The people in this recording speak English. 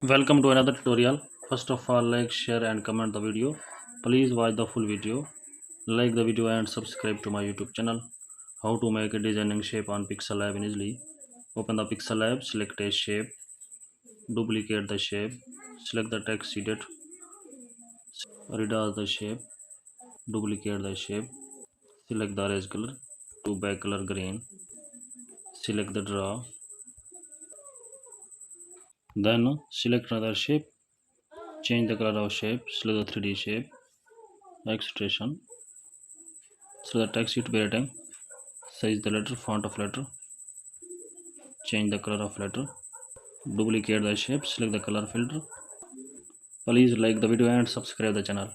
Welcome to another tutorial. First of all, like, share and comment the video. Please watch the full video. Like the video and subscribe to my YouTube channel. How to make a designing shape on Pixel Lab easily. Open the Pixel Lab, select a shape, duplicate the shape, select the text edit, redraw the shape, duplicate the shape, select the erase color to back color green, select the draw, then select another shape, change the color of shape, select the 3D shape, extrusion, select the text sheet variant, size the letter, font of letter, change the color of letter, duplicate the shape, select the color filter. Please like the video and subscribe the channel.